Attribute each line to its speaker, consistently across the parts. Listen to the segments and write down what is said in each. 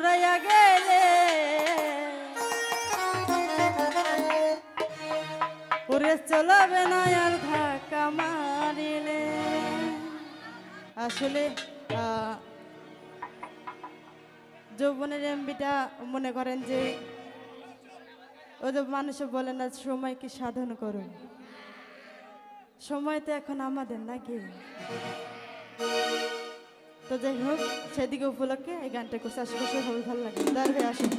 Speaker 1: ফুরাইয়া গেলে ওরে চলবে না আর ধাক্কা মারিলে। আসলে যৌবনের এমবিটা মনে করেন যে ওই যে মানুষে বলে না সময়কে সাধন করো, সময় তো এখন আমাদের নাকি। তো যাই হোক সেদিকে উপলক্ষে এই গানটা করছে, আশেপাশে খুবই ভালো লাগে। দাঁড় হয়ে আসুন।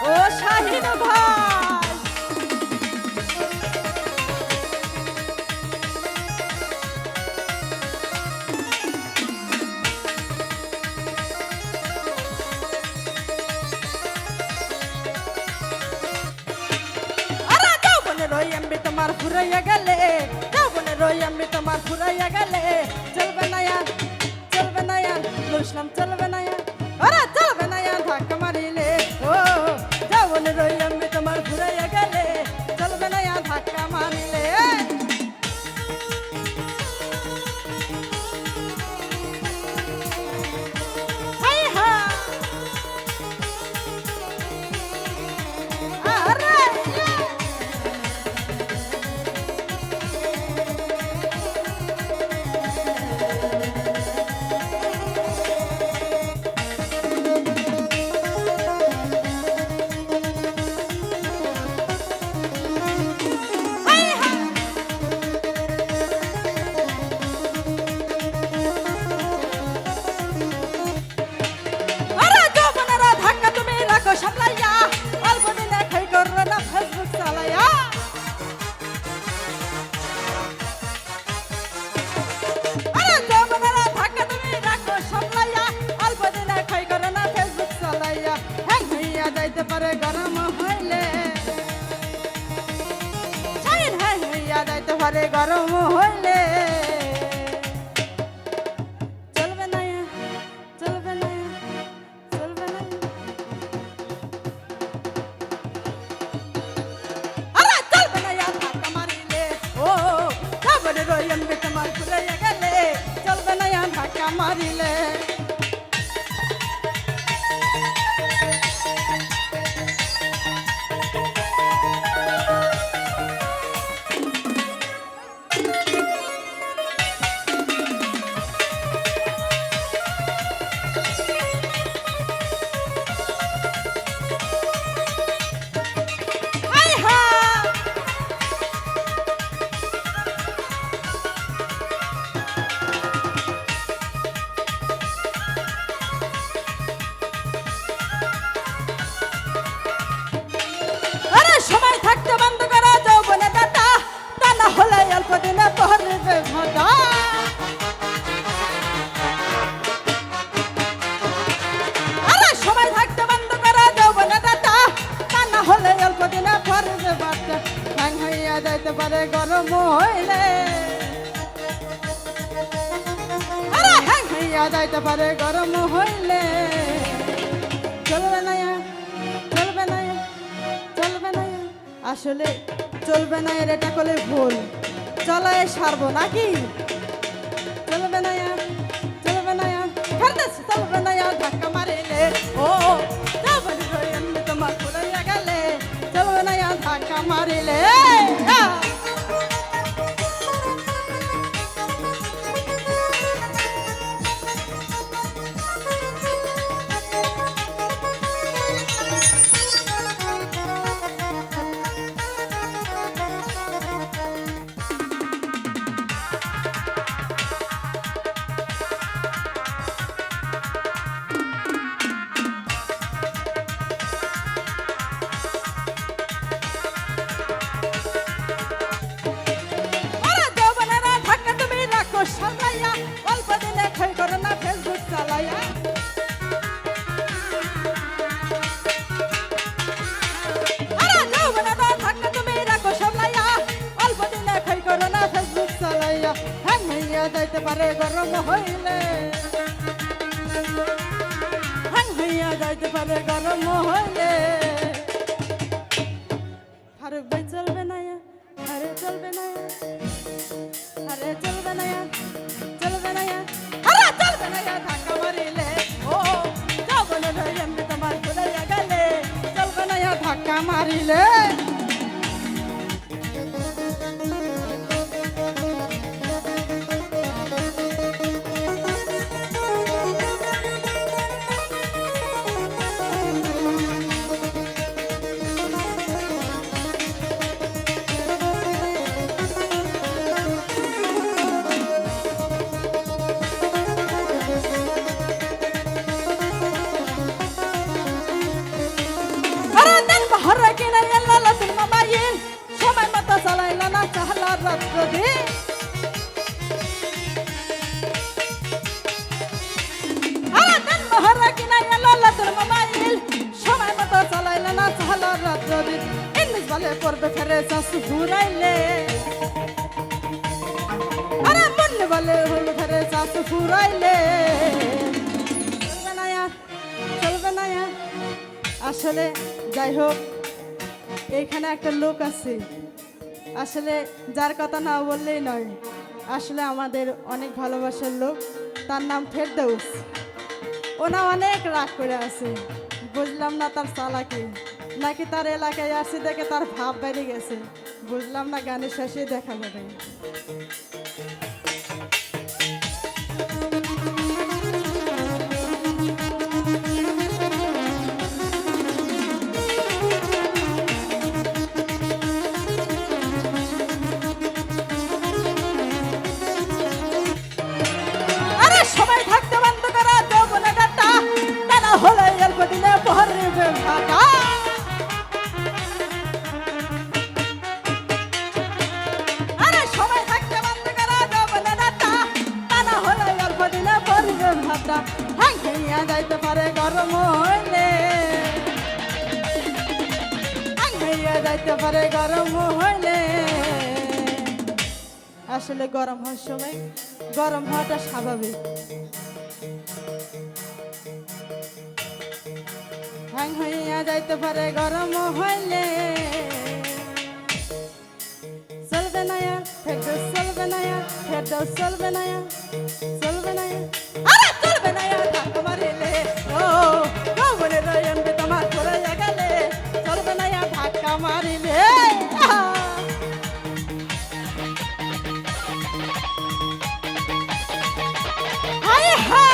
Speaker 1: ও শাহিন ভাই এমবি তোমার ফুরাইয়া গেলে, যাবনে রই এমবি তোমার ফুরাইয়া গেলে, চলবে না আর চলবে না আর বুঝলাম চলবে না আর ওরা চলবে না আর ধাক্কা মারিলে। ও যাবনে রই এমবি তোমার ফুরাইয়া গেলে, চলবে না আর ধাক্কা মারিলে। যাইতে পারে গরম হইলে, যাইতে পারে গরম হইলে, চলবে না চলবে না চলবে না। আরে চলবে না ধাক্কা মারিলে। ও যাবনে রই এমবি তোমার ফুরাইয়া গেলে, চলবে না ধাক্কা মারিলে। সময় থাকতে বন্ধ করা যৌবনে দাতা, তা না হলে অল্প দিনে পড়বে ভাটা। আরে সময় থাকতে বন্ধ করা যৌবনে দাতা, তা না হলে অল্প দিনে পড়বে ভাটা। হ্যাং হইয়া যাইতে পারে গরম হইলে, আরে হ্যাং হইয়া যাইতে পারে গরম হইলে, চলবে না চলবে না চলবে না। আসলে চলবে না এর এটা করলে ভুল, চলায় সারবো নাকি। চলবে না চলবে না চলবে না ধাক্কা মারিলে। ও যাবনে রই এমবি তোমার ফুরাইয়া গেলে, চলবে না ধাক্কা মারিলে। যাইতে পারে গরম হইলে, হ্যাং হইয়া যাইতে পারে গরম হইলে ফারুক ভাই চলবে না আরে চলবে না আরে চলবে না চলবে না আরে চলবে না ধাক্কা মারিলে ও যৌবনের এমনি তোমার ফুরাইয়া গেলে চলবে না ধাক্কা মারিলে হরে কিনে এলা লাতুল মোবাইল সময় মতো চালাইলা না চাহলা রাত্র দিন আরে দেন হরে কিনে এলা লাতুল মোবাইল সময় মতো চালাইলা না চাহলা রাত্র দিন ইংলিশ বলে করবে ফেরে চাষু ফুরাইলে আরে মনে বলে হলো ফেরে চাষু ফুরাইলে চলবে না চলবে না আসলে যাই হোক এইখানে একটা লোক আছে আসলে যার কথা না বললেই নয় আসলে আমাদের অনেক ভালোবাসার লোক তার নাম ফেরদৌস ওনা অনেক রাগ করে আছে বুঝলাম না তার চালাকি নাকি তার এলাকায় আসছে দেখে তার ভাব বেড়ে গেছে বুঝলাম না গানের শেষে দেখা যাবে যাইতে পারে গরম হইলে যাইতে পারে গরম হইলে আসলে গরম হওয়ার সময় গরম হওয়াটা স্বাভাবিক হ্যাং হইয়া যাইতে পারে গরম হইলে চলবে না ফেরদৌস চলবে না ফেরদৌস চলবে না চলবে না আরে চলবে না ধাক্কা মারিলে ও যৌবনের এমনি তোমার ফুরাইয়া গেলে চলবে না ধাক্কা মারিলে হায় হায়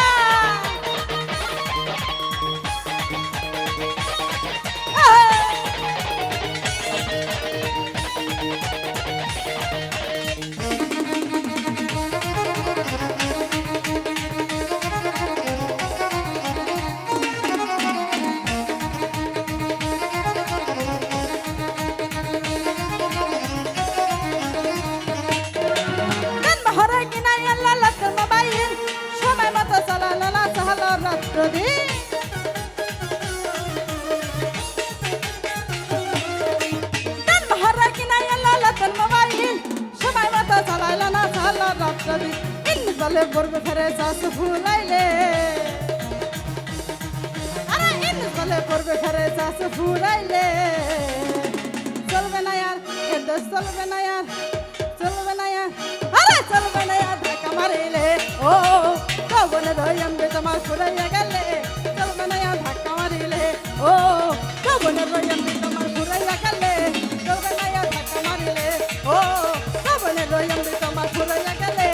Speaker 1: বলে পড়বে ফেরে চাষু ফুরাইলে আরে ইংলিশ বলে পড়বে ফেরে চাষু ফুরাইলে চলবে না ফেরদৌস চলবে না চলবে না আরে চলবে না ধাক্কা মারিলে ও যৌবনের এমনি তোমার ফুরাইয়া গেলে চলবে না ধাক্কা মারিলে ও যৌবনের এমনি তোমার ফুরাইয়া গেলে চলবে না ধাক্কা মারিলে ও যৌবনের এমনি তোমার ফুরাইয়া গেলে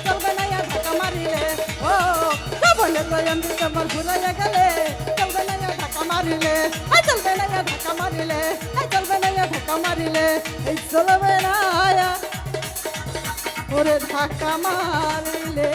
Speaker 1: চলবে না ধাক্কা মারিলে ও যৌবনের এমনি তোমার ফুরাইয়া গেলে চলবে না ধাক্কা মারিলে চলবে না ধাক্কা মারিলে চলবে না ধাক্কা মারিলে এই চলবে না ওরে ধাক্কা মারিলে